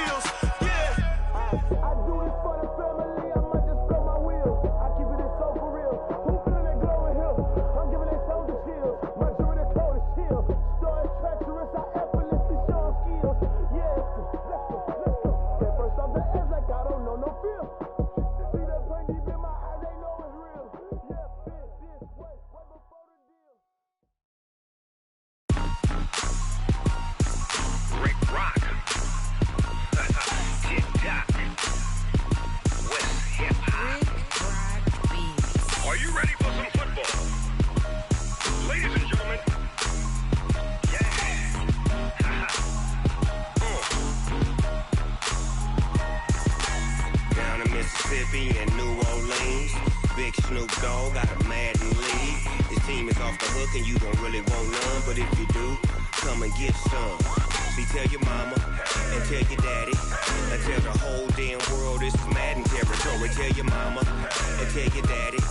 skills. Yeah. I do this for the family, I might just spell my wheels. I keep it in soul for real. Who feeling that glowing hill? I'm giving their souls the chills. My jewelry the coldest chill. Story treacherous, I effortlessly show them skills. Yeah, let's go. Get first off the edge like I don't know no feel. See that pain deep in my eyes, they know it's real. Yeah, this way before the deal. Rick Rock. TikTok. West Hip Hop. Are you ready for some football? Ladies and gentlemen. Yeah. Down in Mississippi and New Orleans, Big Snoop Dogg got a Madden lead. His team is off the hook and you don't really want none, but if you do, come and get some. See, tell your mama and tell your daddy and tell the whole damn world this is Madden territory. Tell your mama and tell your daddy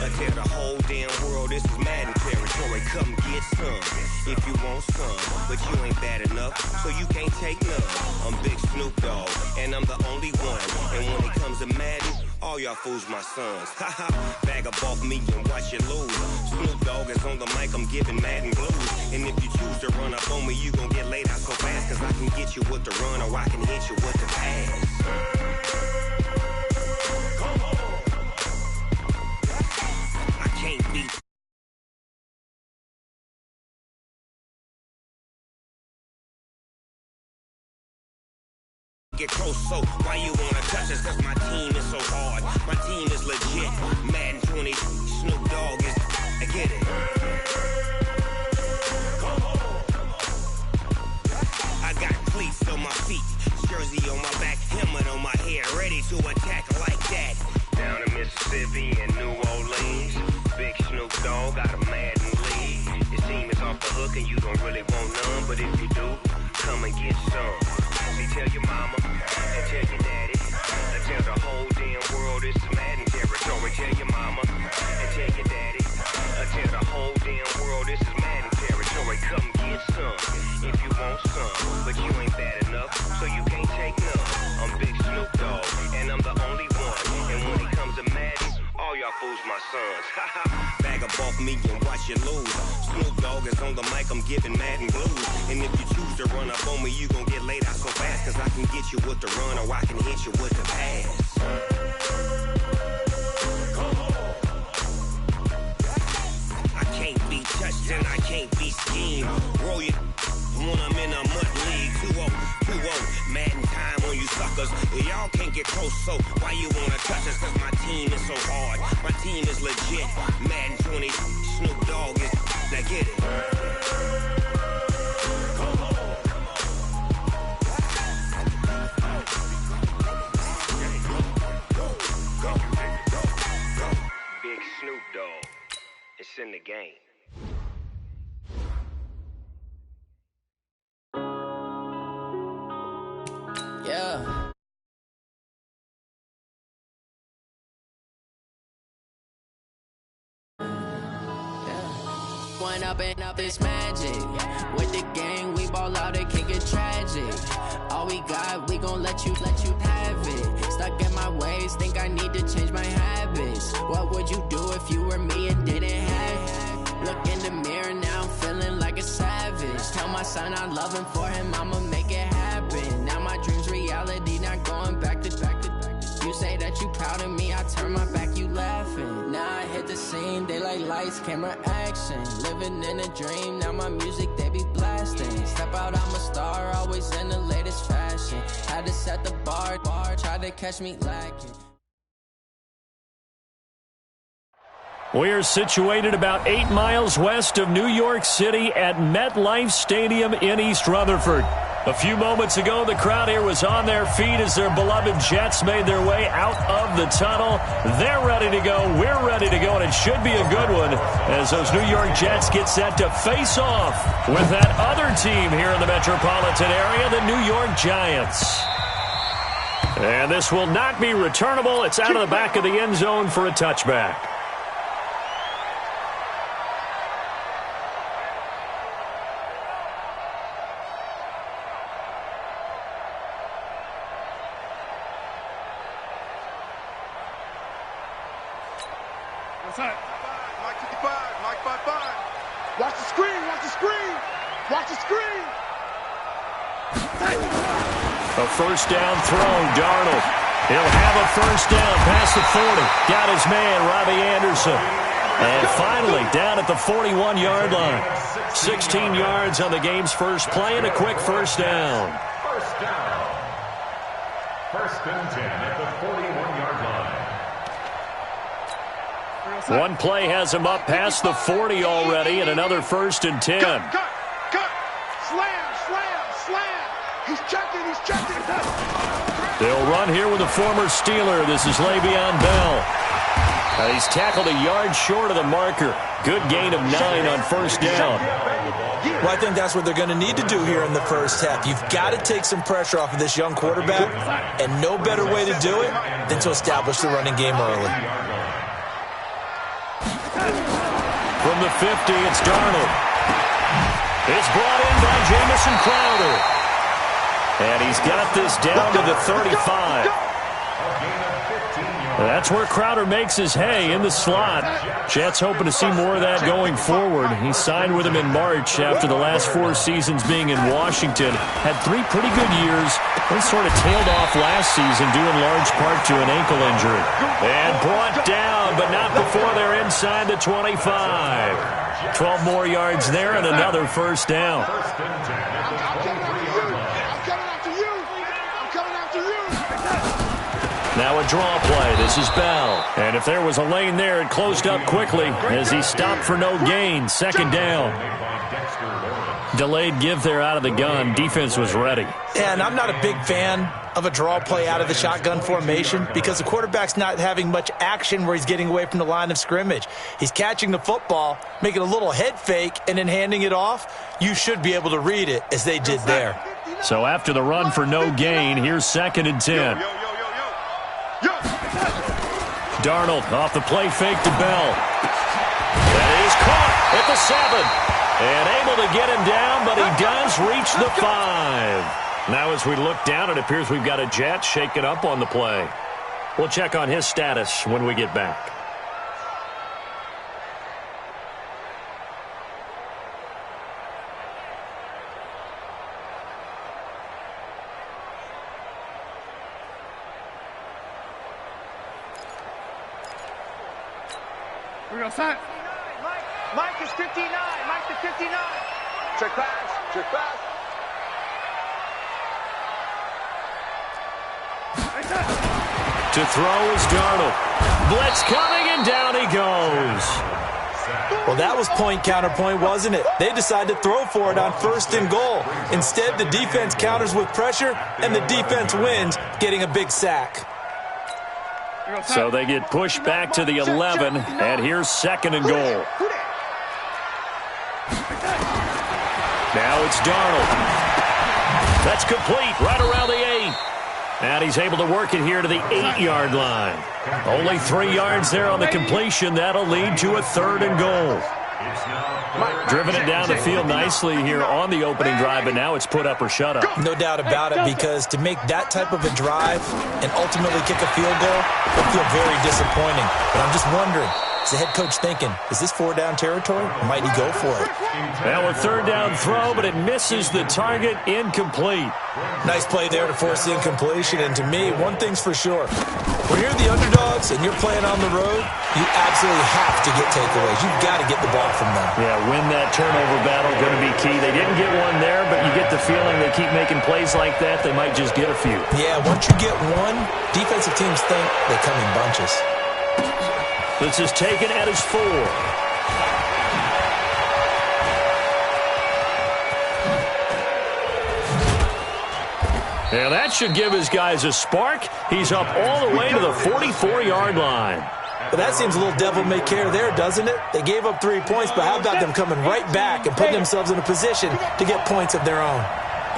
and tell the whole damn world this is Madden territory. Come get some if you want some, but you ain't bad enough, so you can't take none. I'm Big Snoop Dogg and I'm the only one, and when it comes to Madden, all y'all fools my sons. Haha, bag up off me and watch you lose. Snoop Dogg is on the mic, I'm giving Madden blues. And if you choose to run up on me, you gon' get laid out so fast, cause I can get you with the run or I can hit you with the pass. Come on. I can't beat. Get close, so why you wanna touch us? Cause my team is so hard. My team is legit. Madden 20, Snoop Dogg is. I get it. Come on. I got cleats on my feet, jersey on my back, helmet on my head, ready to attack like that. Down in Mississippi and New Orleans, Big Snoop Dogg got a Madden lead. His team is off the hook and you don't really want none, but if you do, come and get some. See, tell your mama and tell your daddy and tell the whole damn world this is Madden territory. Tell your mama and tell your daddy and tell the whole damn world this is Madden territory. Come get some if you want some, but you ain't bad enough, so you can't take none. I'm Big Snoop Dogg and I'm the only one, and when it comes to Madden, all y'all fools my sons. Bag up off me and watch you lose. Snoop Dogg is on the mic, I'm giving Madden blues. And if you choose to run up on me, you gon' get laid out so fast, cause I can get you with the run or I can hit you with the pass. Come on. I can't be touched and I can't be schemed. Roll you when I'm in a mud league. 2-0, 2-0, Madden time on you suckers. Y'all can't get close, so why you wanna touch us? Cause my team is so hard. My team is legit. Madden 20, Snoop Dogg is. Now get it. Come on. Big Snoop Dogg. It's in the game. Yeah. One up and up is magic. With the gang, we ball out, it can get tragic. All we got, we gon' let you have it. Stuck in my ways, think I need to change my habits. What would you do if you were me and didn't have it? Look in the mirror now, I'm feeling like a savage. Tell my son I love him, for him I'ma make it happen. Now my dream's reality, not going back to. You say that you proud of me, I turn my back, you laughing. Now I hit the scene, they like lights, camera, action. Living in a dream, now my music, they be blasting. Step out, I'm a star, always in the latest fashion. Had to set the bar, try to catch me lacking. We're situated about 8 miles west of New York City at MetLife Stadium in East Rutherford. A few moments ago, the crowd here was on their feet as their beloved Jets made their way out of the tunnel. They're ready to go. We're ready to go, and it should be a good one as those New York Jets get set to face off with that other team here in the metropolitan area, the New York Giants. And this will not be returnable. It's out of the back of the end zone for a touchback. Mike 55, Mike 55. Watch the screen, watch the screen. Watch the screen. A first down throw, Darnold. He'll have a first down past the 40. Got his man, Robbie Anderson. And finally, down at the 41-yard line. 16 yards on the game's first play and a quick first down. First down. First and 10 at the 41-yard line. One play has him up past the 40 already, and another first and 10. Cut. Slam. He's checking. They'll run here with a former Steeler. This is Le'Veon Bell. He's tackled a yard short of the marker. Good gain of 9 on first down. Well, I think that's what they're going to need to do here in the first half. You've got to take some pressure off of this young quarterback, and no better way to do it than to establish the running game early. From the 50, it's Darnold. It's brought in by Jamison Crowder. And he's got this down to the 35. That's where Crowder makes his hay, in the slot. Jets hoping to see more of that going forward. He signed with him in March after the last 4 seasons being in Washington. Had 3 pretty good years, then sort of tailed off last season due in large part to an ankle injury. And brought down, but not before they're inside the 25. 12 more yards there and another first down. Now a draw play. This is Bell. And if there was a lane there, it closed up quickly as he stopped for no gain. Second down. Delayed give there out of the gun. Defense was ready. And I'm not a big fan of a draw play out of the shotgun formation because the quarterback's not having much action where he's getting away from the line of scrimmage. He's catching the football, making a little head fake, and then handing it off. You should be able to read it as they did there. So after the run for no gain, here's second and 10. Darnold off the play fake to Bell. That is caught at the 7. And able to get him down, but he does reach the 5. Now as we look down, it appears we've got a Jet shaken up on the play. We'll check on his status when we get back. We're going to set. Mike is 59. Mike to 59. Check pass. To throw is Darnold. Blitz coming, and down he goes. Well, that was point counterpoint, wasn't it? They decided to throw for it on first and goal. Instead, the defense counters with pressure, and the defense wins, getting a big sack. So they get pushed back to the 11, and here's second and goal. Now it's Darnold. That's complete right around the 8. And he's able to work it here to the 8-yard line. Only 3 yards there on the completion. That'll lead to a third and goal. Driven it down the field nicely here on the opening drive, but now it's put up or shut up. No doubt about it, because to make that type of a drive and ultimately kick a field goal will feel very disappointing. But I'm just wondering, is the head coach thinking, is this 4-down territory? Or might he go for it? Now a third down throw, but it misses the target. Incomplete. Nice play there to force the incompletion. And to me, one thing's for sure. When you're the underdogs and you're playing on the road, you absolutely have to get takeaways. You've got to get the ball from them. Yeah, win that turnover battle, going to be key. They didn't get one there, but you get the feeling they keep making plays like that, they might just get a few. Yeah, once you get one, defensive teams think they come in bunches. This is taken at his 4. And that should give his guys a spark. He's up all the way to the 44-yard line. Well, that seems a little devil-may-care there, doesn't it? They gave up 3 points, but how about them coming right back and putting themselves in a position to get points of their own?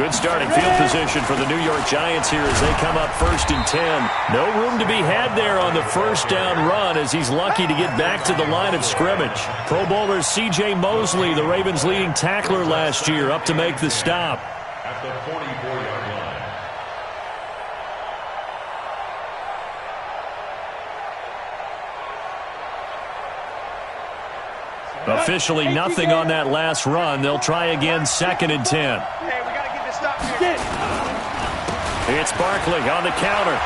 Good starting field position for the New York Giants here as they come up first and 10. No room to be had there on the first down run as he's lucky to get back to the line of scrimmage. Pro Bowler C.J. Mosley, the Ravens' leading tackler last year, up to make the stop. At the 44-yard line. Officially nothing on that last run. They'll try again, 2nd and 10. Hey, we got to get this stop here. It's Barkley on the counter.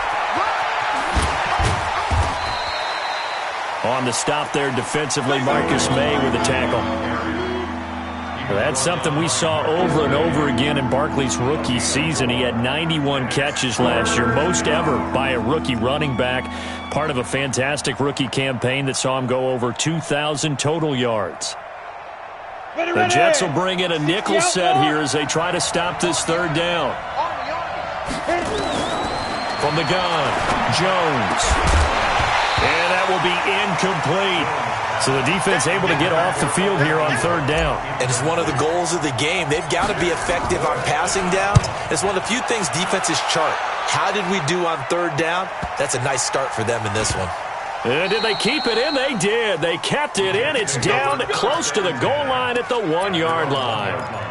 On the stop there defensively, Marcus May with the tackle. That's something we saw over and over again in Barkley's rookie season. He had 91 catches last year, most ever by a rookie running back. Part of a fantastic rookie campaign that saw him go over 2,000 total yards. The Jets will bring in a nickel set here as they try to stop this 3rd down. From the gun, Jones. And that will be incomplete. So the defense able to get off the field here on 3rd down. And it's one of the goals of the game. They've got to be effective on passing downs. It's one of the few things defenses chart. How did we do on 3rd down? That's a nice start for them in this one. And did they keep it in? They did. They kept it in. It's down close to the goal line at the 1-yard line.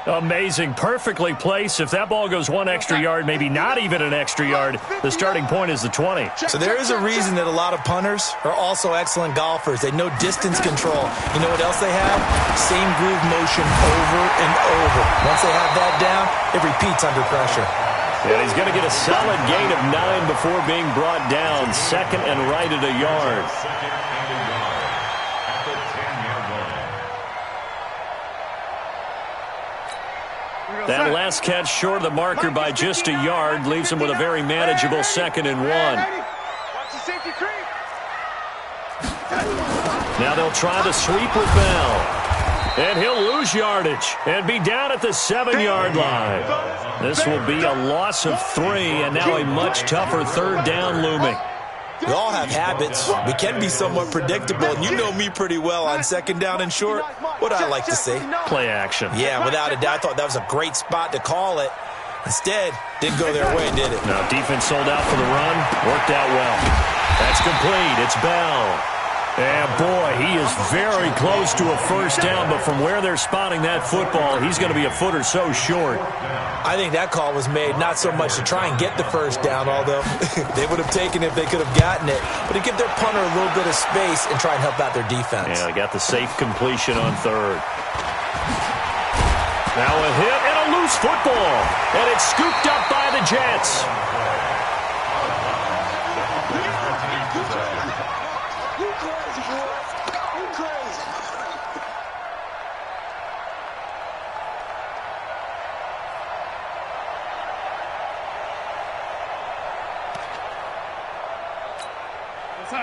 Amazing. Perfectly placed. If that ball goes 1 extra yard, maybe not even an extra yard, the starting point is the 20. So there is a reason that a lot of punters are also excellent golfers. They know distance control. You know what else they have? Same groove motion over and over. Once they have that down, it repeats under pressure. And he's going to get a solid gain of 9 before being brought down. 2nd and right at a yard. That last catch short of the marker by just a yard leaves him with a very manageable 2nd and 1. Watch the safety creep. Now they'll try the sweep with Bell. And he'll lose yardage and be down at the 7-yard line. This will be a loss of 3, and now a much tougher 3rd down looming. We all have habits. We can be somewhat predictable, and you know me pretty well on 2nd down and short. What do I like to see? Play action. Yeah, without a doubt. I thought that was a great spot to call it. Instead, didn't go their way, did it? Now, defense sold out for the run. Worked out well. That's complete. It's Bell. And, boy, he is very close to a 1st down, but from where they're spotting that football, he's going to be a foot or so short. I think that call was made not so much to try and get the 1st down, although they would have taken it if they could have gotten it, but to give their punter a little bit of space and try and help out their defense. Yeah, they got the safe completion on 3rd. Now a hit and a loose football, and it's scooped up by the Jets.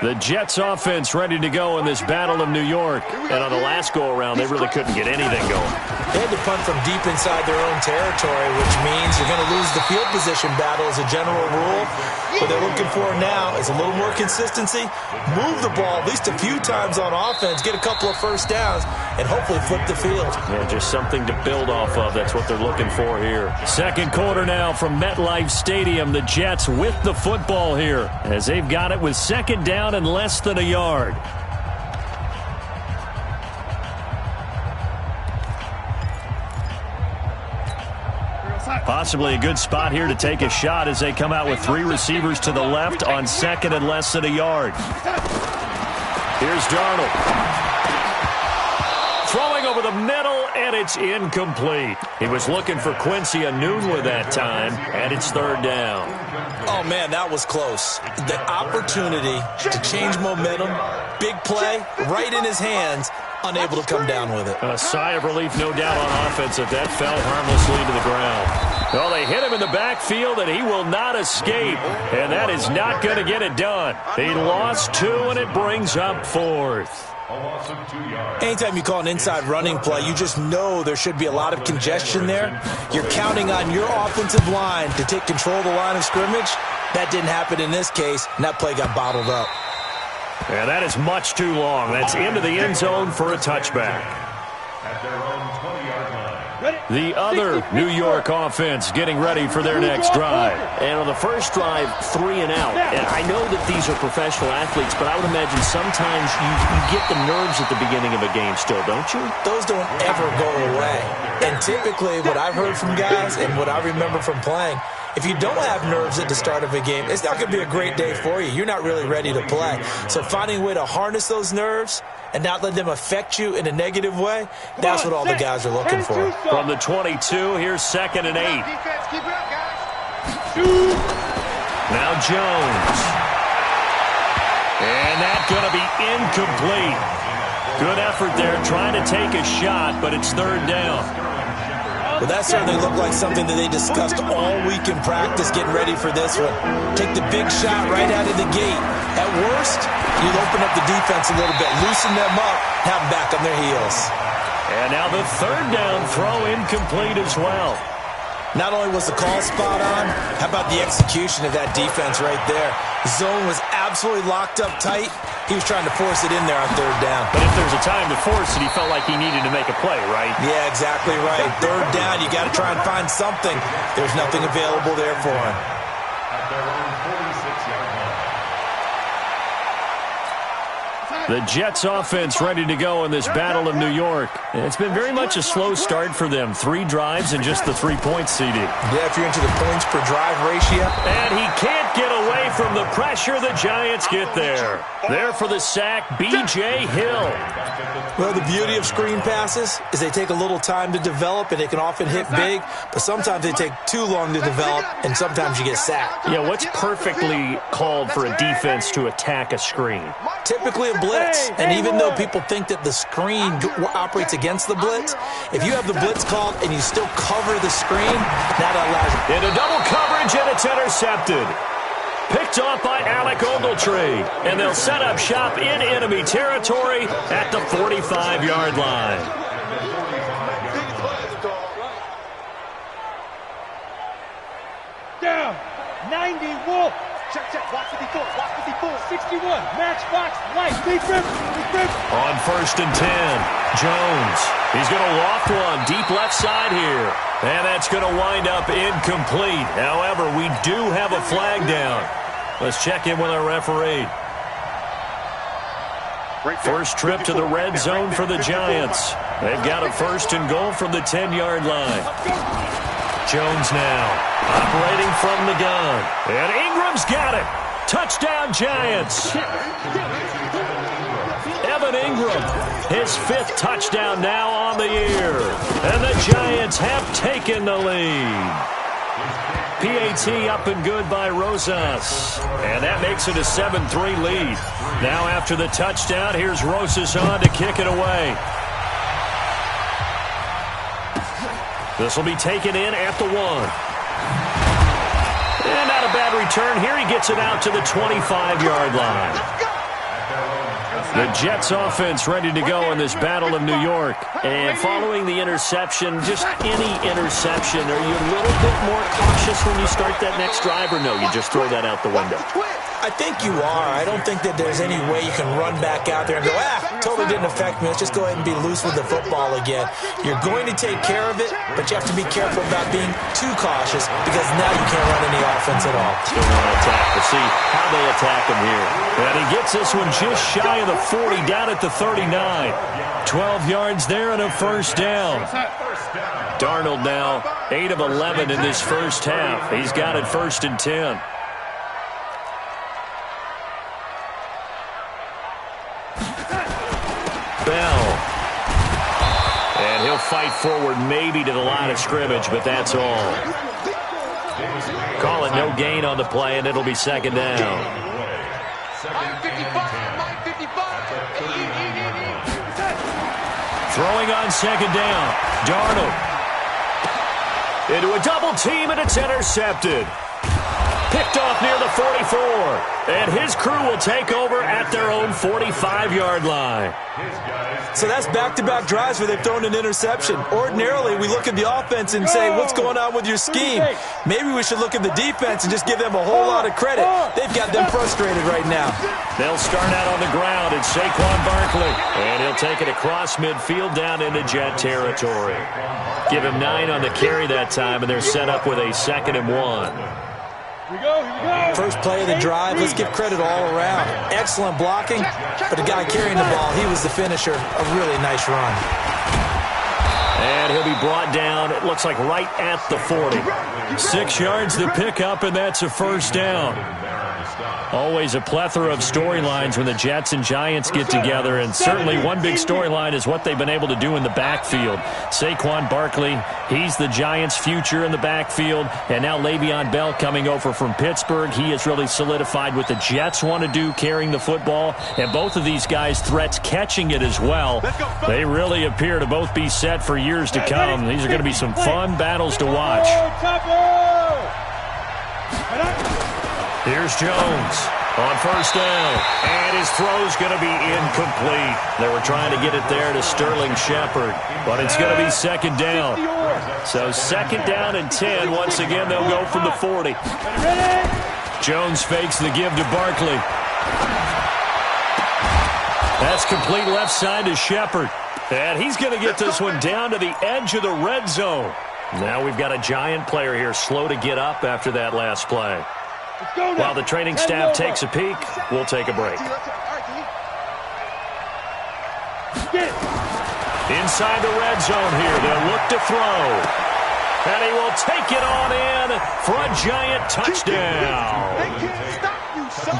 The Jets offense ready to go in this Battle of New York. And on the last go-around, they really couldn't get anything going. They had to punt from deep inside their own territory, which means you're going to lose the field position battle as a general rule. What they're looking for now is a little more consistency, move the ball at least a few times on offense, get a couple of 1st downs, and hopefully flip the field. Yeah, just something to build off of. That's what they're looking for here. 2nd quarter now from MetLife Stadium. The Jets with the football here as they've got it with 2nd down and less than a yard. Possibly a good spot here to take a shot as they come out with 3 receivers to the left on 2nd and less than a yard. Here's Darnold. Throwing over the middle, and it's incomplete. He was looking for Quincy Enunwa that time, and it's 3rd down. Oh, man, that was close. The opportunity to change momentum, big play, right in his hands, unable to come down with it. A sigh of relief, no doubt, on offense if that fell harmlessly to the ground. Well, they hit him in the backfield, and he will not escape, and that is not going to get it done. He lost 2, and it brings up 4th. Anytime you call an inside running play, you just know there should be a lot of congestion there. You're counting on your offensive line to take control of the line of scrimmage. That didn't happen in this case, and that play got bottled up. Yeah, that is much too long. That's into the end zone for a touchback. At their own 20-yard line. The other New York offense getting ready for their next drive. And on the first drive, 3 and out. And I know that these are professional athletes, but I would imagine sometimes you get the nerves at the beginning of a game still, don't you? Those don't ever go away. And typically what I've heard from guys and what I remember from playing, if you don't have nerves at the start of a game, it's not going to be a great day for you. You're not really ready to play. So finding a way to harness those nerves and not let them affect you in a negative way, that's what all the guys are looking for. From the 22, here's 2nd and 8. Defense, keep it up, guys. Now Jones. And that's going to be incomplete. Good effort there trying to take a shot, but it's 3rd down. Well, that certainly looked like something that they discussed all week in practice getting ready for this one. Take the big shot right out of the gate. At worst, you'll open up the defense a little bit, loosen them up, have them back on their heels. And now the 3rd down throw incomplete as well. Not only was the call spot on, how about the execution of that defense right there? The zone was absolutely locked up tight. He was trying to force it in there on 3rd down. But if there's a time to force it, he felt like he needed to make a play, right? Yeah, exactly right. 3rd down, you got to try and find something. There's nothing available there for him. At their own 46-yard line. The Jets offense ready to go in this Battle of New York. It's been very much a slow start for them. 3 drives and just the 3-point CD. Yeah, if you're into the points per drive ratio. And he can't get away from the pressure. The Giants get there. There for the sack, B.J. Hill. Well, the beauty of screen passes is they take a little time to develop, and they can often hit big, but sometimes they take too long to develop, and sometimes you get sacked. Yeah, what's perfectly called for a defense to attack a screen? Typically a blitz, and even though people think that the screen operates against the blitz, if you have the blitz called and you still cover the screen, that allows you. Into double coverage, and it's intercepted. Picked off by Alec Ogletree, and they'll set up shop in enemy territory at the 45-yard line. Down. 90 Wolf. Check, check. Watch 54. Watch 54. 61. Matchbox. Light. Defense. On 1st and 10, Jones. He's going to loft one deep left side here. And that's going to wind up incomplete. However, we do have a flag down. Let's check in with our referee. First trip to the red zone for the Giants. They've got a 1st and goal from the 10-yard line. Jones now operating from the gun. And Ingram's got it. Touchdown, Giants. Evan Ingram, his 5th touchdown now on the year. And the Giants have taken the lead. PAT up and good by Rosas. And that makes it a 7-3 lead. Now after the touchdown, here's Rosas on to kick it away. This will be taken in at the 1. And not a bad return here. He gets it out to the 25-yard line. The Jets offense ready to go in this Battle of New York. And following the interception, just any interception, are you a little bit more cautious when you start that next drive, or no, you just throw that out the window? I think you are. I don't think that there's any way you can run back out there and go, totally didn't affect me. Let's just go ahead and be loose with the football again. You're going to take care of it, but you have to be careful about being too cautious because now you can't run any offense at all. Still want to attack. We'll see how they attack him here. And he gets this one just shy of the 40, down at the 39. 12 yards there and a 1st down. Darnold now 8 of 11 in this first half. He's got it 1st and 10. Bell. And he'll fight forward maybe to the line of scrimmage, but that's all. Call it no gain on the play, and it'll be 2nd down. Throwing on 2nd down. Darnold. Into a double team, and it's intercepted. Picked off near the 44. And his crew will take over at their own 45-yard line. So that's back-to-back drives where they've thrown an interception. Ordinarily, we look at the offense and say, what's going on with your scheme? Maybe we should look at the defense and just give them a whole lot of credit. They've got them frustrated right now. They'll start out on the ground. It's Saquon Barkley. And he'll take it across midfield down into Jet territory. Give him 9 on the carry that time, and they're set up with a 2nd and 1. Here we go. First play of the drive, let's give credit all around. Excellent blocking, but the guy carrying the ball, he was the finisher. A really nice run. And he'll be brought down, it looks like right at the 40. 6 yards to pick up, and that's a first down. Always a plethora of storylines when the Jets and Giants get together, and certainly one big storyline is what they've been able to do in the backfield. Saquon Barkley, he's the Giants' future in the backfield, and now Le'Veon Bell coming over from Pittsburgh. He has really solidified what the Jets want to do, carrying the football, and both of these guys threats catching it as well. They really appear to both be set for years to come. These are going to be some fun battles to watch. Here's Jones on first down, and his throw's going to be incomplete. They were trying to get it there to Sterling Shepard, but it's going to be second down. So second down and 10. Once again, they'll go from the 40. Jones fakes the give to Barkley. That's complete left side to Shepard, and he's going to get this one down to the edge of the red zone. Now we've got a Giant player here slow to get up after that last play. While the training staff takes a peek, we'll take a break. Inside the red zone here, they'll look to throw. And he will take it on in for a Giant touchdown.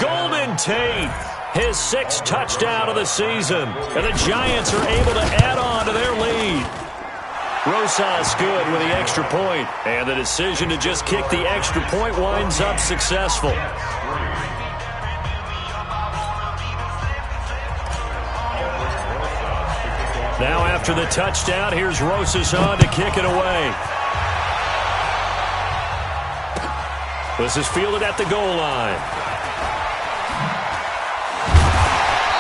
Golden Tate, his 6th touchdown of the season. And the Giants are able to add on to their lead. Rosas good with the extra point, and the decision to just kick the extra point winds up successful. Now after the touchdown, here's Rosas on to kick it away. This is fielded at the goal line.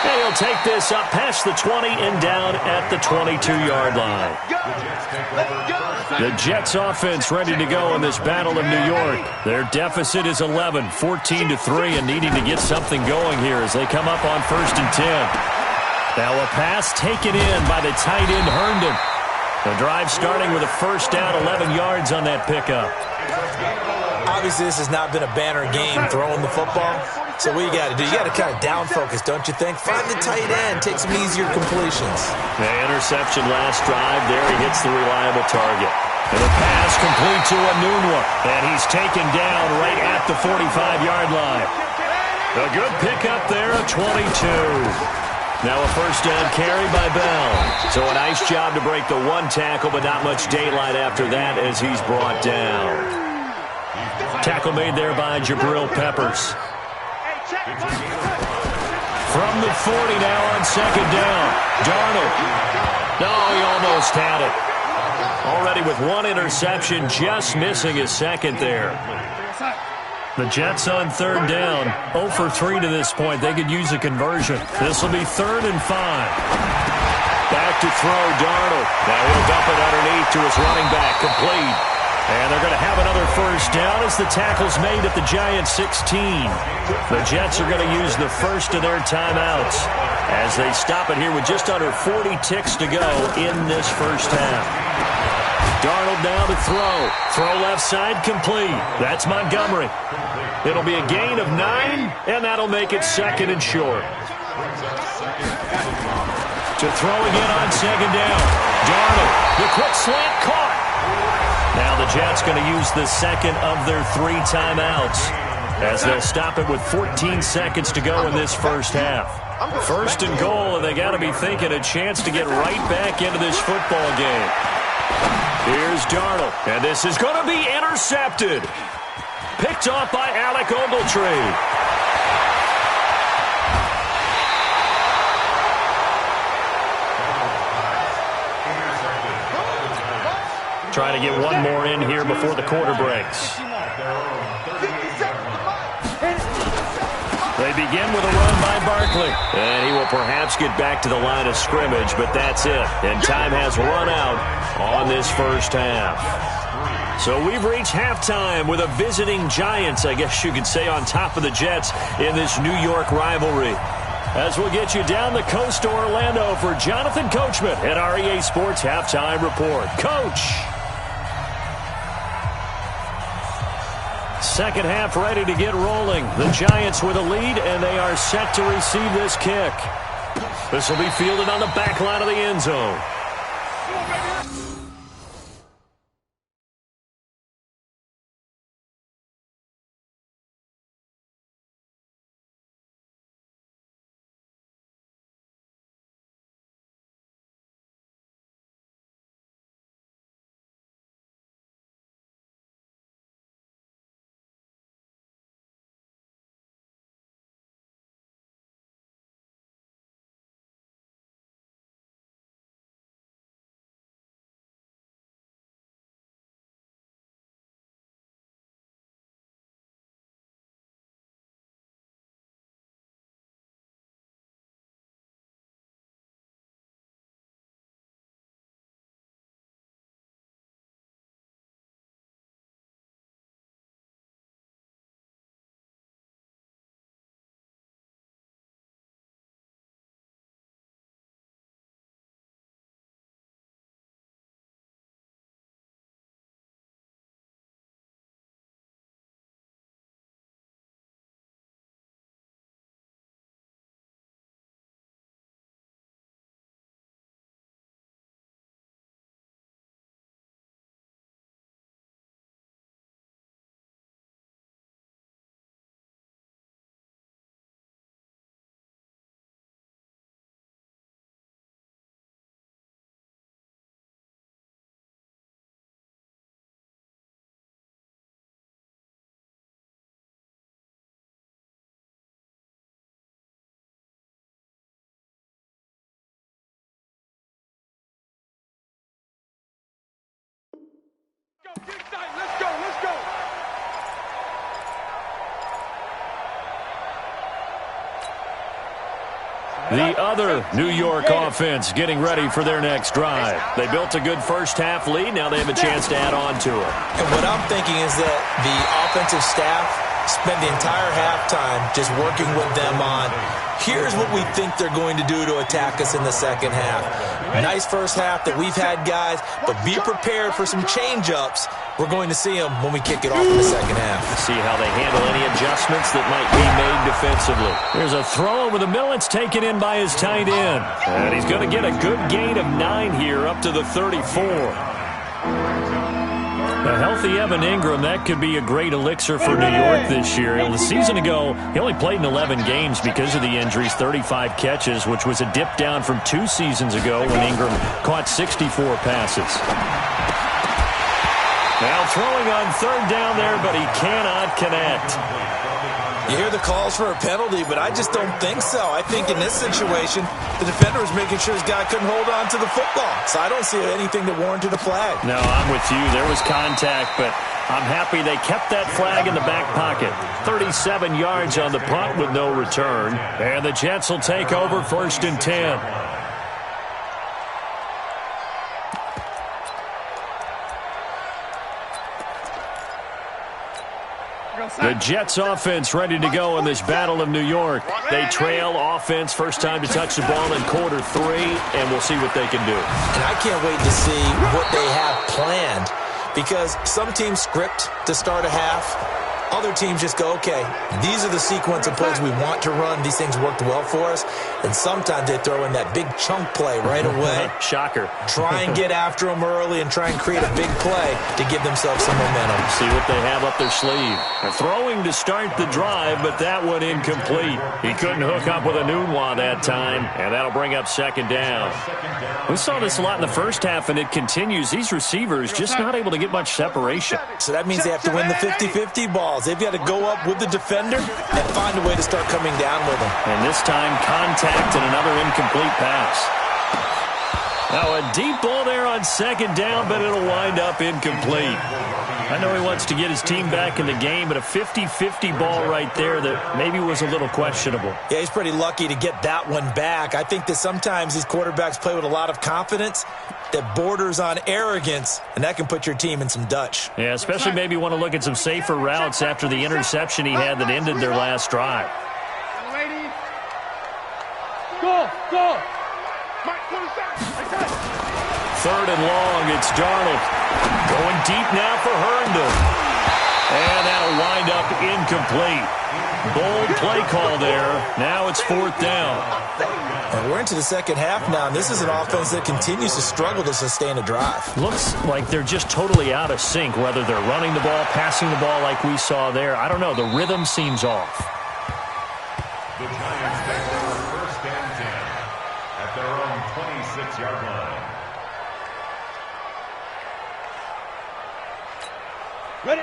And he'll take this up past the 20 and down at the 22-yard line. The Jets offense ready to go in this battle of New York. Their deficit is 11, 14-3, and needing to get something going here as they come up on first and 10. Now a pass taken in by the tight end Herndon. The drive starting with a first down, 11 yards on that pickup. Obviously, this has not been a banner game throwing the football. So what you got to do, you got to kind of down focus, don't you think? Find the tight end, take some easier completions. The interception last drive. There he hits the reliable target. And the pass complete to Anunwa. And he's taken down right at the 45-yard line. A good pickup there, a 22. Now a first down carry by Bell. So a nice job to break the one tackle, but not much daylight after that as he's brought down. Tackle made there by Jabril Peppers. From the 40 now on second down. Darnold. No, he almost had it. Already with one interception, just missing his second there. The Jets on third down. 0 for 3 to this point. They could use a conversion. This will be 3rd and 5. Back to throw, Darnold. Now he'll dump it underneath to his running back. Complete. And they're going to have another first down as the tackle's made at the Giants' 16. The Jets are going to use the first of their timeouts as they stop it here with just under 40 ticks to go in this first half. Darnold now to throw. Throw left side complete. That's Montgomery. It'll be a gain of 9, and that'll make it 2nd and short. To throw again on second down. Darnold, the quick slant caught. Now the Jets going to use the second of their 3 timeouts as they'll stop it with 14 seconds to go in this first half. First and goal, and they got to be thinking a chance to get right back into this football game. Here's Darnold, and this is going to be intercepted. Picked off by Alec Ogletree. Trying to get one more in here before the quarter breaks. They begin with a run by Barkley. And he will perhaps get back to the line of scrimmage, but that's it. And time has run out on this first half. So we've reached halftime with a visiting Giants, I guess you could say, on top of the Jets in this New York rivalry. As we'll get you down the coast to Orlando for Jonathan Coachman at our EA Sports Halftime Report. Coach! Second half ready to get rolling. The Giants with a lead, and they are set to receive this kick. This will be fielded on the back line of the end zone. The other New York offense getting ready for their next drive. They built a good first-half lead. Now they have a chance to add on to it. And what I'm thinking is that the offensive staff spend the entire halftime just working with them on, here's what we think they're going to do to attack us in the second half. Nice first half that we've had, guys, but be prepared for some change-ups. We're going to see them when we kick it off in the second half. See how they handle any adjustments that might be made defensively. There's a throw over the middle. It's taken in by his tight end. And he's going to get a good gain of 9 here up to the 34. A healthy Evan Ingram, that could be a great elixir for New York this year. The season ago, he only played in 11 games because of the injuries, 35 catches, which was a dip down from 2 seasons ago when Ingram caught 64 passes. Now throwing on third down there, but he cannot connect. You hear the calls for a penalty, but I just don't think so. I think in this situation, the defender was making sure his guy couldn't hold on to the football. So I don't see anything that warranted a flag. No, I'm with you. There was contact, but I'm happy they kept that flag in the back pocket. 37 yards on the punt with no return. And the Jets will take over 1st and 10. The Jets offense ready to go in this Battle of New York. They trail offense, first time to touch the ball in quarter 3, and we'll see what they can do. And I can't wait to see what they have planned, because some teams script to start a half. Other teams just go, okay, these are the sequence of plays we want to run. These things worked well for us. And sometimes they throw in that big chunk play right away. Shocker. Try and get after them early and try and create a big play to give themselves some momentum. See what they have up their sleeve. They're throwing to start the drive, but that one incomplete. He couldn't hook up with a Nunwa that time, and that'll bring up 2nd down. We saw this a lot in the first half, and it continues. These receivers just not able to get much separation. So that means they have to win the 50-50 balls. They've got to go up with the defender and find a way to start coming down with them. And this time, contact and another incomplete pass. Now, a deep ball there on 2nd down, but it'll wind up incomplete. I know he wants to get his team back in the game, but a 50-50 ball right there that maybe was a little questionable. Yeah, he's pretty lucky to get that one back. I think that sometimes these quarterbacks play with a lot of confidence that borders on arrogance, and that can put your team in some Dutch. Yeah, especially maybe want to look at some safer routes after the interception he had that ended their last drive. Go! 3rd and long, it's Darnold. Going deep now for Herndon. And that'll wind up incomplete. Bold play call there. Now it's 4th down. And we're into the second half now, and this is an offense that continues to struggle to sustain a drive. Looks like they're just totally out of sync, whether they're running the ball, passing the ball like we saw there. I don't know. The rhythm seems off. The Giants take over 1st and 10 at their own 26-yard line.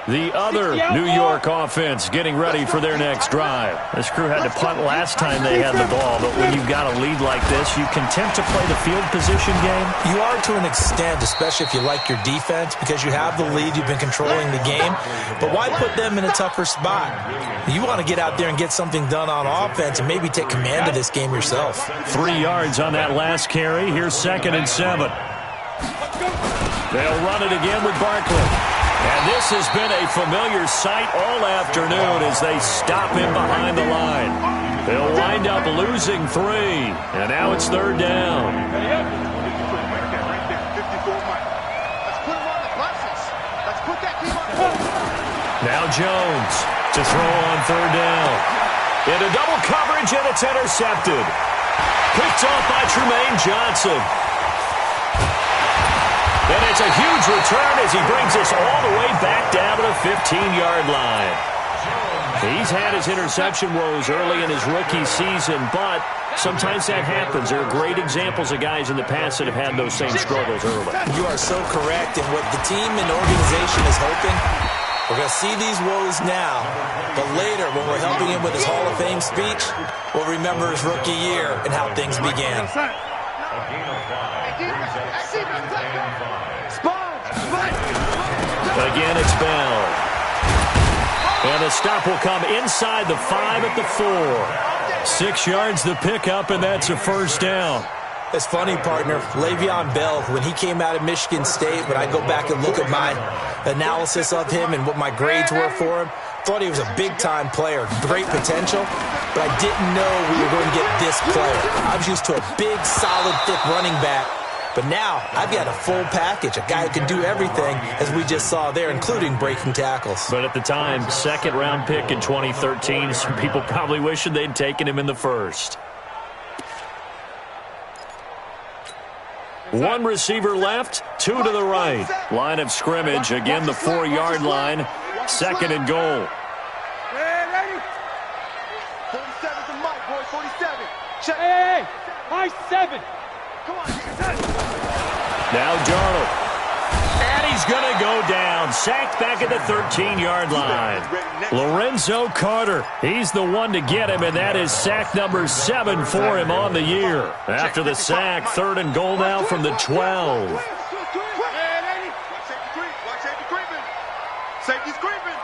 The other New York offense getting ready for their next drive. This crew had to punt last time they had the ball, but when you've got a lead like this, you content to play the field position game? You are to an extent, especially if you like your defense, because you have the lead, you've been controlling the game. But why put them in a tougher spot? You want to get out there and get something done on offense and maybe take command of this game yourself. 3 yards on that last carry. Here's 2nd and 7. They'll run it again with Barkley. And this has been a familiar sight all afternoon as they stop him behind the line. They'll wind up losing 3, and now it's 3rd down. Now Jones to throw on 3rd down. Into double coverage, and it's intercepted. Picked off by Trumaine Johnson. And it's a huge return as he brings us all the way back down to the 15-yard line. He's had his interception woes early in his rookie season, but sometimes that happens. There are great examples of guys in the past that have had those same struggles early. You are so correct, and what the team and organization is hoping, we're going to see these woes now, but later when we're helping him with his Hall of Fame speech, we'll remember his rookie year and how things began. Again, it's Bell. And the stop will come inside the 5 at the 4. 6 yards the pickup, and that's a first down. It's funny, partner. Le'Veon Bell, when he came out of Michigan State, when I go back and look at my analysis of him and what my grades were for him, thought he was a big-time player, great potential, but I didn't know we were going to get this player. I was used to a big, solid, thick running back, but now I've got a full package, a guy who can do everything, as we just saw there, including breaking tackles. But at the time, second-round pick in 2013, some people probably wishing they'd taken him in the first. One receiver left, 2 to the right. Line of scrimmage, again the 4-yard line. Second and goal. Ready? 47's the mic, boy. 47. Check. Hey, high 7. Come on. Now Darnold. And he's going to go down. Sacked back at the 13-yard line. Lorenzo Carter. He's the one to get him, and that is sack number 7 for him on the year. After the sack, third and goal now from the 12. Safety's creeping.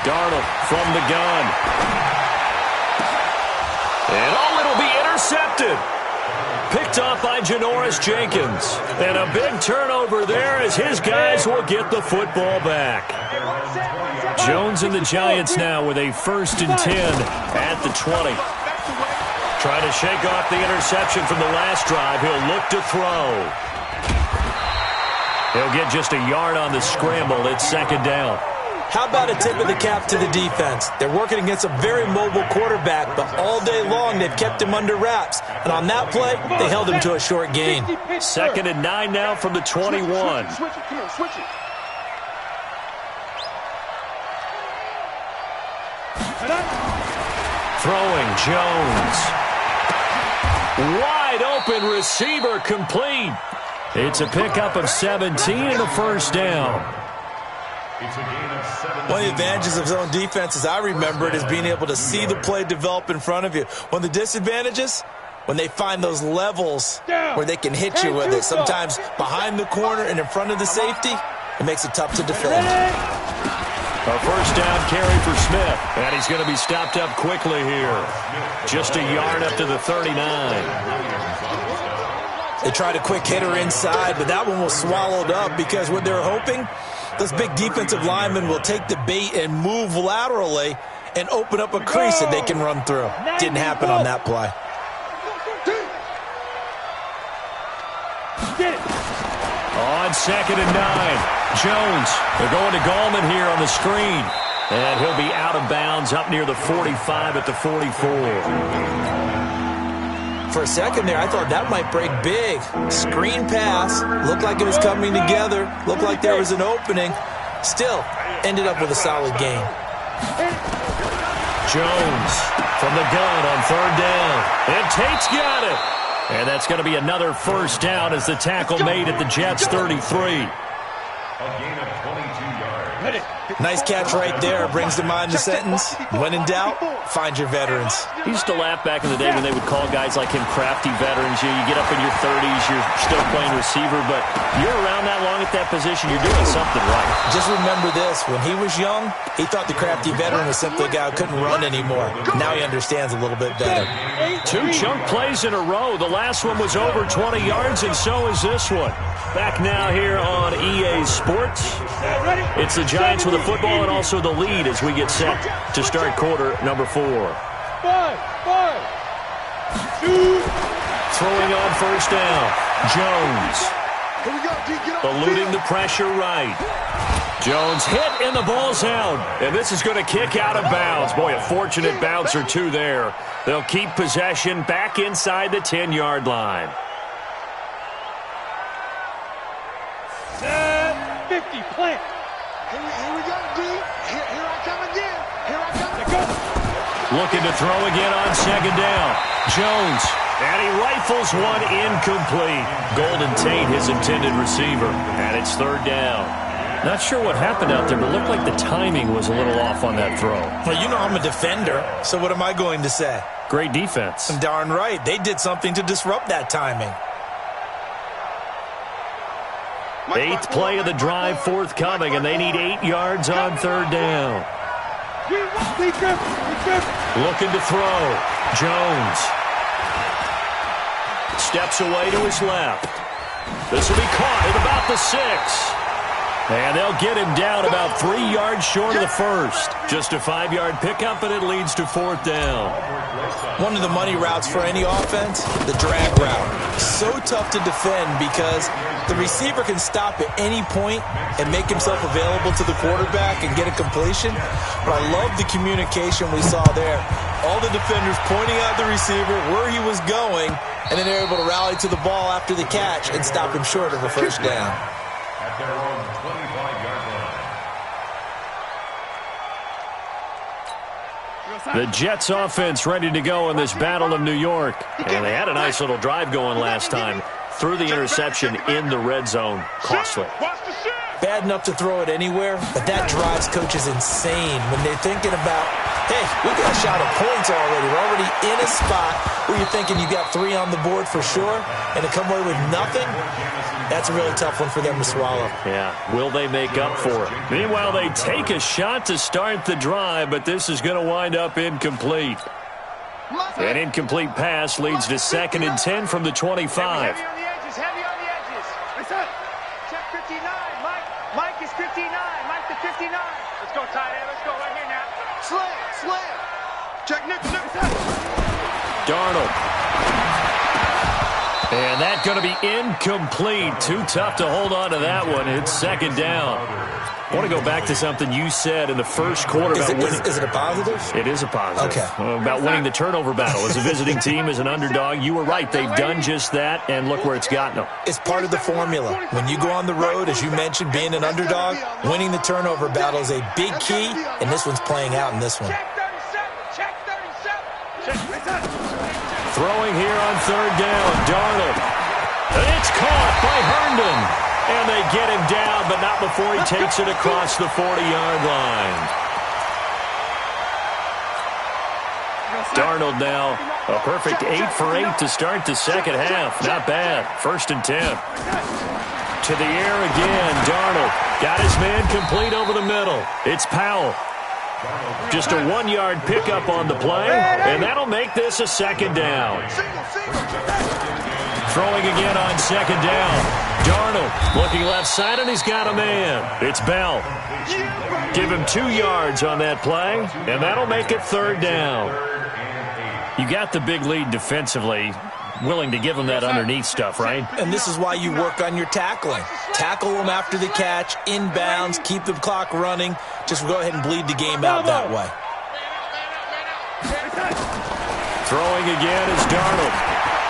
Darnold from the gun. And it'll be intercepted. Picked off by Janoris Jenkins. And a big turnover there as his guys will get the football back. Jones and the Giants now with a 1st and 10 at the 20. Trying to shake off the interception from the last drive. He'll look to throw. He'll get just a yard on the scramble. It's second down. How about a tip of the cap to the defense? They're working against a very mobile quarterback, but all day long they've kept him under wraps. And on that play, they held him to a short gain. 2nd and 9 now from the 21. Switch it. Come on, switch it. Throwing Jones. Wide open receiver complete. It's a pickup of 17 and a first down. It's a gain of 7. One of the advantages of zone defense, as I remember it, is being able to see the play develop in front of you. One of the disadvantages, when they find those levels where they can hit you with it, sometimes behind the corner and in front of the safety, it makes it tough to defend. A first down carry for Smith, and he's going to be stopped up quickly here. Just a yard up to the 39. They tried a quick hitter inside, but that one was swallowed up because what they're hoping, those big defensive linemen will take the bait and move laterally and open up a crease that they can run through. Didn't happen on that play. On 2nd and 9, Jones. They're going to Gallman here on the screen. And he'll be out of bounds up near the 45 at the 44. For a second there, I thought that might break big. Screen pass. Looked like it was coming together. Looked like there was an opening. Still, ended up with a solid gain. Jones from the gun on 3rd down. And Tate's got it. And that's going to be another first down as the tackle made at the Jets' 33. A gain of 22 yards. Nice catch right there. Brings to mind the sentence, when in doubt, find your veterans. He used to laugh back in the day when they would call guys like him crafty veterans. You get up in your 30s, you're still playing receiver, but you're around that long at that position, you're doing something right. Just remember this, when he was young, he thought the crafty veteran was simply a guy who couldn't run anymore. Now he understands a little bit better. 2 chunk plays in a row. The last one was over 20 yards, and so is this one. Back now here on EA Sports. It's the Giants with the football and also the lead as we get set to start quarter number 4. 5, 2. Throwing on first down. Jones. Here we go, D. Get on Eluding the pressure right. Jones hit and the ball's out. And this is going to kick out of bounds. Boy, a fortunate bounce or 2 there. They'll keep possession back inside the 10-yard line. 50, plant. Here we go, D. Here I come again. Here I come. Looking to throw again on 2nd down. Jones. And he rifles one incomplete. Golden Tate, his intended receiver. And it's 3rd down. Not sure what happened out there, but it looked like the timing was a little off on that throw. Well, you know I'm a defender, so what am I going to say? Great defense. Darn right. They did something to disrupt that timing. 8th play of the drive forthcoming, and they need 8 yards on 3rd down. Looking to throw. Jones. Steps away to his left. This will be caught at about the 6. And they'll get him down about 3 yards short of the first. Just a 5-yard pickup, and it leads to 4th down. One of the money routes for any offense, the drag route. So tough to defend because the receiver can stop at any point and make himself available to the quarterback and get a completion. But I love the communication we saw there. All the defenders pointing out the receiver, where he was going, and then they're able to rally to the ball after the catch and stop him short of a first down. At their own 25-yard line. The Jets offense ready to go in this Battle of New York. And they had a nice little drive going last time. Threw the interception in the red zone. Costly. Bad enough to throw it anywhere, but that drives coaches insane when they're thinking about, hey, we got a shot at points already. We're already in a spot where you're thinking you got 3 on the board for sure, and to come away with nothing, that's a really tough one for them to swallow. Yeah, will they make up for it? Meanwhile, they take a shot to start the drive, but this is going to wind up incomplete. An incomplete pass leads to 2nd and 10 from the 25. Heavy on the edges, heavy on the edges. Check 59, Mike is 59, Mike the 59. Let's go, tight end, let's go right here now. Slam. Check Nick. Darnold. And that's going to be incomplete. Too tough to hold on to that one. It's 2nd down. I want to go back to something you said in the first quarter. Is it a positive? It is a positive. Okay. About winning the turnover battle. As a visiting team, as an underdog, you were right. They've done just that, and look where it's gotten them. It's part of the formula. When you go on the road, as you mentioned, being an underdog, winning the turnover battle is a big key, and this one's playing out in this one. Check 37. Throwing here on 3rd down, Darnold. And it's caught by Herndon. And they get him down, but not before he takes it across the 40-yard line. Darnold now, a perfect 8 for 8 to start the second half. Not bad. 1st and 10. To the air again, Darnold. Got his man complete over the middle. It's Powell. Just a 1-yard pickup on the play, and that'll make this a 2nd down. Throwing again on 2nd down. Darnold looking left side, and he's got a man. It's Bell. Give him 2 yards on that play, and that'll make it 3rd down. You got the big lead defensively. Willing to give him that underneath stuff, right? And this is why you work on your tackling. Tackle them after the catch, inbounds, keep the clock running. Just go ahead and bleed the game out that way. Throwing again is Darnold.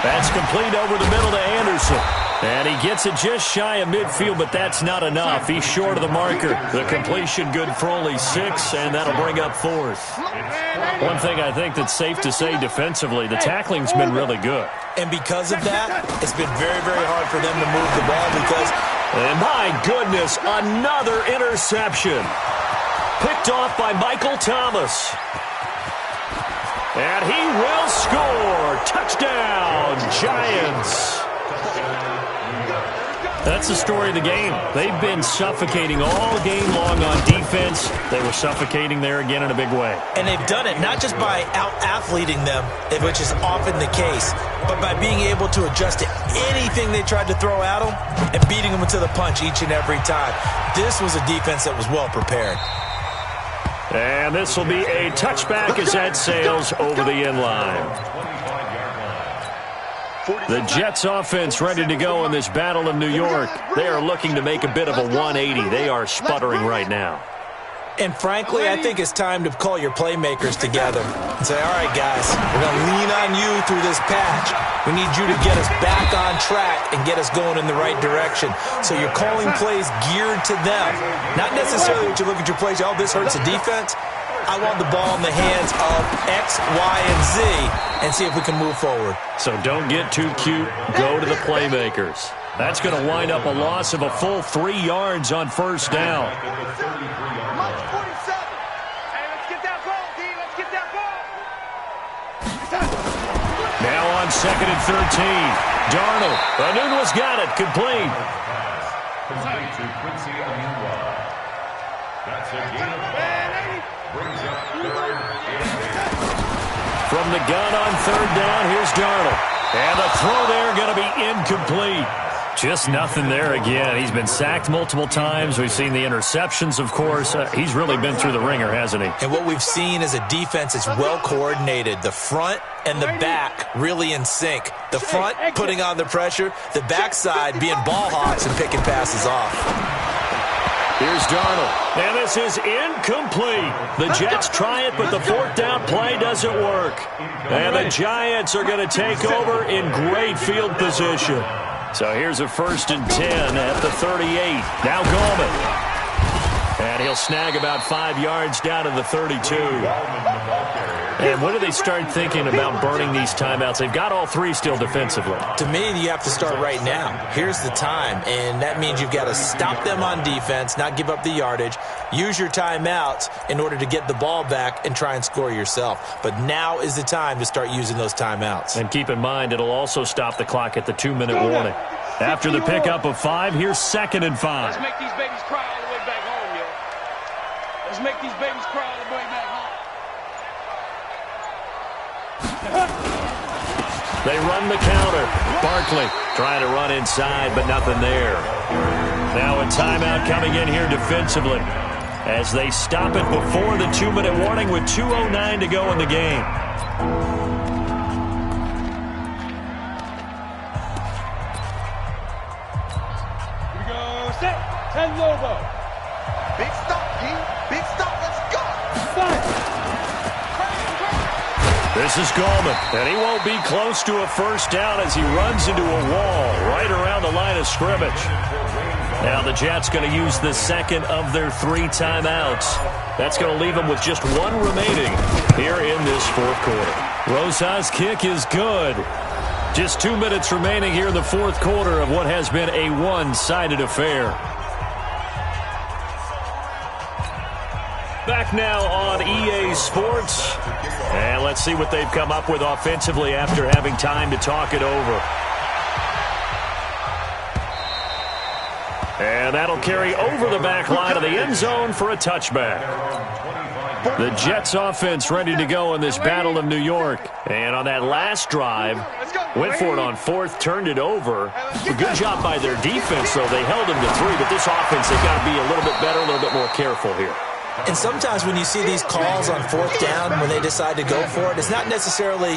That's complete over the middle to Anderson. And he gets it just shy of midfield, but that's not enough. He's short of the marker. The completion good for only 6, and that'll bring up 4th. One thing I think that's safe to say defensively, the tackling's been really good. And because of that, it's been very, very hard for them to move the ball because... And my goodness, another interception. Picked off by Michael Thomas. And he will score. Touchdown, Giants. That's the story of the game. They've been suffocating all game long on defense. They were suffocating there again in a big way. And they've done it not just by out-athleting them, which is often the case, but by being able to adjust to anything they tried to throw at them and beating them to the punch each and every time. This was a defense that was well prepared. And this will be a touchback as that sails over the end line. The Jets offense ready to go in this Battle of New York. They are looking to make a bit of a 180. They are sputtering right now. And frankly, I think it's time to call your playmakers together and say, all right, guys, we're going to lean on you through this patch. We need you to get us back on track and get us going in the right direction. So you're calling plays geared to them. Not necessarily that you look at your plays, oh, this hurts the defense. I want the ball in the hands of X, Y, and Z and see if we can move forward. So don't get too cute. Go to the playmakers. That's going to wind up a loss of a full 3 yards on 1st down. Now on 2nd and 13. Darnold. Anunwa's got it. Complete. Complete to Quincy Anunwa. That's a gain of 5. Brings up From the gun on third down, here's Darnold. And the throw there going to be incomplete. Just nothing there again. He's been sacked multiple times. We've seen the interceptions, of course. He's really been through the ringer, hasn't he? And what we've seen is a defense that's well coordinated. The front and the back really in sync. The front putting on the pressure, the backside being ball hawks and picking passes off. Here's Darnold. And this is incomplete. The Jets try it, but the fourth down play doesn't work. And the Giants are going to take over in great field position. So here's a 1st and 10 at the 38. Now Gallman. And he'll snag about 5 yards down to the 32. And when do they start thinking about burning these timeouts? They've got all 3 still defensively. To me, you have to start right now. Here's the time, and that means you've got to stop them on defense, not give up the yardage, use your timeouts in order to get the ball back and try and score yourself. But now is the time to start using those timeouts. And keep in mind, it'll also stop the clock at the 2-minute warning. After the pickup of 5, here's 2nd and 5. Let's make these babies cry all the way back home, yo. Let's make these babies cry all the way back home. They run the counter. Barkley trying to run inside, but nothing there. Now a timeout coming in here defensively as they stop it before the 2-minute warning with 2:09 to go in the game. Here we go. Set. 10 Lobo. Big stop, G. Big stop. Let's go. This is Gallman, and he won't be close to a first down as he runs into a wall right around the line of scrimmage. Now the Jets going to use the 2nd of their 3 timeouts. That's going to leave them with just 1 remaining here in this 4th quarter. Rosa's kick is good. Just 2 minutes remaining here in the 4th quarter of what has been a one-sided affair. Back now on EA Sports. And let's see what they've come up with offensively after having time to talk it over. And that'll carry over the back line of the end zone for a touchback. The Jets offense ready to go in this Battle of New York. And on that last drive, went for it on 4th, turned it over. A good job by their defense, though. They held them to 3, but this offense, they've got to be a little bit better, a little bit more careful here. And sometimes when you see these calls on 4th down, when they decide to go for it, it's not necessarily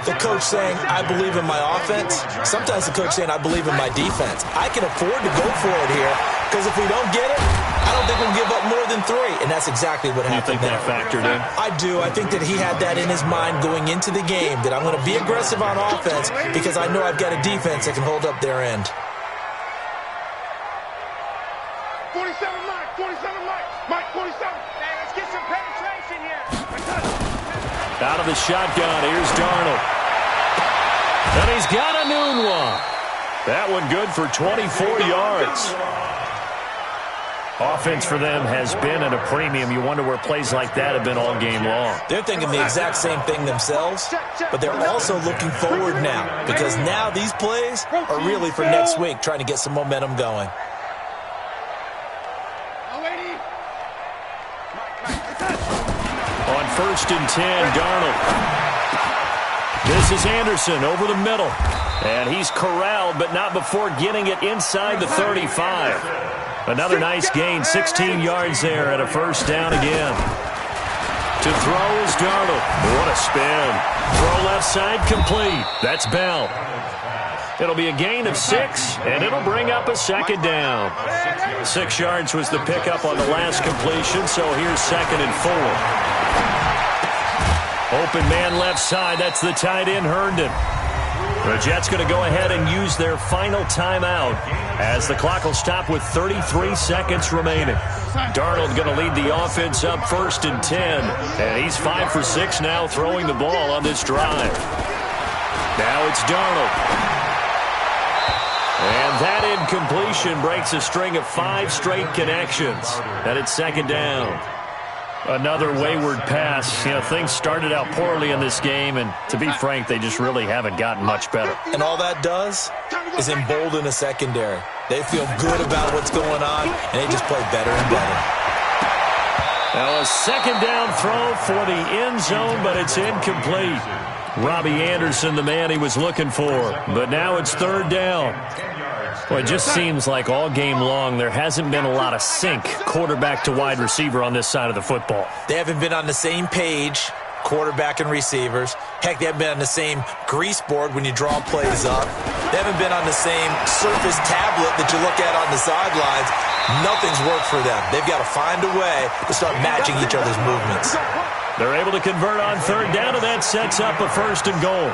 the coach saying, I believe in my offense. Sometimes the coach saying, I believe in my defense. I can afford to go for it here because if we don't get it, I don't think we'll give up more than 3. And that's exactly what happened there. You think that factored in? I do. I think that he had that in his mind going into the game, that I'm going to be aggressive on offense because I know I've got a defense that can hold up their end. 47 Mike, 47 Mike, Mike 47. Hey, let's get some penetration here. Out of the shotgun, here's Darnold. And he's got a noon one. That one good for 24 yards. Offense for them has been at a premium. You wonder where plays like that have been all game long. They're thinking the exact same thing themselves, but they're also looking forward now because now these plays are really for next week, trying to get some momentum going. On 1st and 10, Darnold. This is Anderson over the middle. And he's corralled, but not before getting it inside the 35. Another nice gain, 16 yards there at a 1st down again. To throw is Darnold. What a spin. Throw left side complete. That's Bell. It'll be a gain of 6, and it'll bring up a 2nd down. 6 yards was the pickup on the last completion, so here's 2nd and 4. Open man left side. That's the tight end, Herndon. The Jets going to go ahead and use their final timeout as the clock will stop with 33 seconds remaining. Darnold going to lead the offense up 1st and 10, and he's 5 for 6 now throwing the ball on this drive. Now it's Darnold. And that incompletion breaks a string of 5 straight connections. And it's 2nd down. Another wayward pass. You know, things started out poorly in this game, and to be frank, they just really haven't gotten much better. And all that does is embolden a secondary. They feel good about what's going on, and they just play better and better. Now a second down throw for the end zone, but it's incomplete. Robbie Anderson, the man he was looking for. But now it's third down. Well, it just seems like all game long there hasn't been a lot of sync quarterback to wide receiver on this side of the football. They haven't been on the same page, quarterback and receivers. Heck, they haven't been on the same grease board when you draw plays up. They haven't been on the same surface tablet that you look at on the sidelines. Nothing's worked for them. They've got to find a way to start matching each other's movements. They're able to convert on third down, and that sets up a first and goal.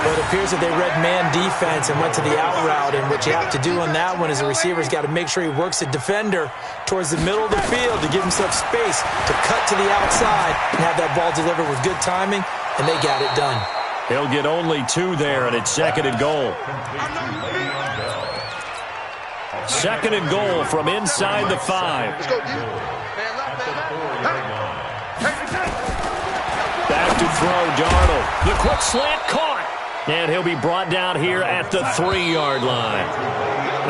But it appears that they read man defense and went to the out route, and what you have to do on that one is the receiver's got to make sure he works the defender towards the middle of the field to give himself space to cut to the outside and have that ball delivered with good timing, and they got it done. He'll get only 2 there, and it's second and goal. Second and goal from inside the 5. Let's go, Back to throw, Darnold. The quick slant caught. And he'll be brought down here at the 3-yard line.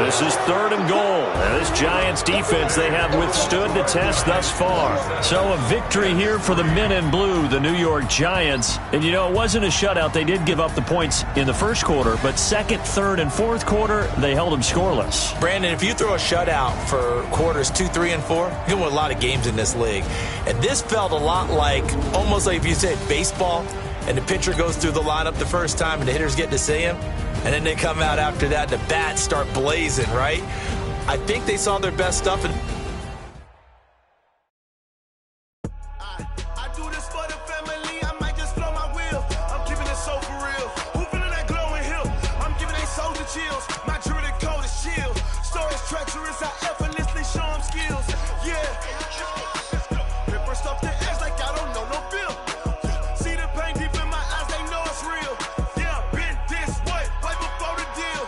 This is third and goal. And this Giants defense, they have withstood the test thus far. So a victory here for the men in blue, the New York Giants. And, you know, it wasn't a shutout. They did give up the points in the first quarter, but second, third, and fourth quarter, they held them scoreless. Brandon, if you throw a shutout for quarters 2, 3, and 4, you can win a lot of games in this league. And this felt a lot like, almost like if you said baseball, and the pitcher goes through the lineup the first time and the hitters get to see him, and then they come out after that and the bats start blazing, right? I think they saw their best stuff. And I do this for the family, I might just blow my wheel. I'm keeping it so for real. Who feeling that glowing hill? I'm giving they soldier chills. My jewelry coat is shield. Stories treacherous, I effortlessly show them skills. Yeah. Paper stuff the edge like I don't know no feel. See the pain deep in my eyes, they know it's real. Yeah, been this way, right before the deal.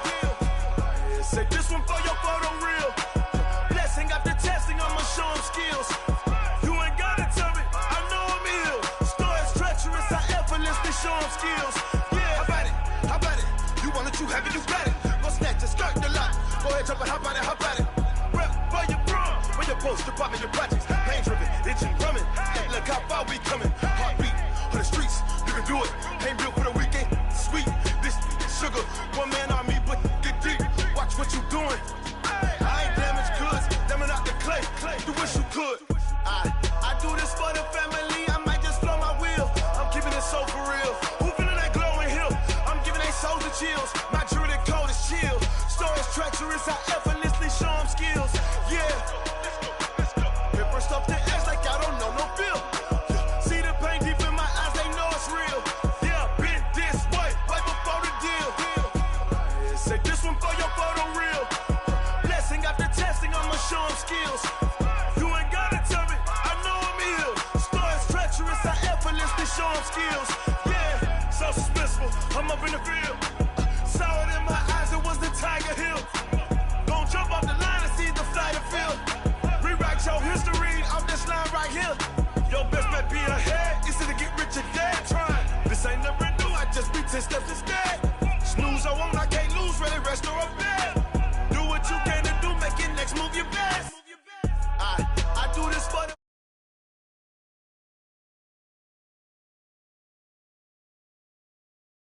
Say this one for your photo real. Blessing after testing, I'ma show them skills. You ain't gotta tell me, I know I'm ill. Stories treacherous, I effortlessly show them skills. Yeah, how about it? You want it, you have it, you got it. Go snatch it, skirt the lot. Go ahead, jump it, how about it? Rep for your bro, for your post, department, your projects. Pain driven, itching, drumming. Look how far we coming. Heartbeat on the streets, you can do it. Ain't built for the weekend, sweet. This sugar, one man army, but get deep. Watch what you doing. I ain't damaged goods, damn it out the clay. You wish you could. I do this for the family, I might just blow my wheel. I'm keeping it so for real. Who feeling that glowing hill? I'm giving they soldier chills. My jewelry coat is chill. Stories treacherous, I effortlessly show them skills. Yeah. Paper stuff the edge like I don't know no feel. See the pain deep in my eyes, they know it's real. Yeah, been this way, right before the deal. Say this one for your photo real. Blessing after testing, I'ma show them skills. You ain't gotta tell me, I know I'm ill. Stories treacherous, I effortlessly show them skills. Yeah, so suspenseful, I'm up in the field. Saw it in my eyes, it was the Tiger Hill. Gon' jump off the line and see the flight of field. Rewrite your history off this line right here. Your best bet be ahead, easy to get rich or dead trying. This ain't never new, I just be 10 steps instead. Snooze, I won't, I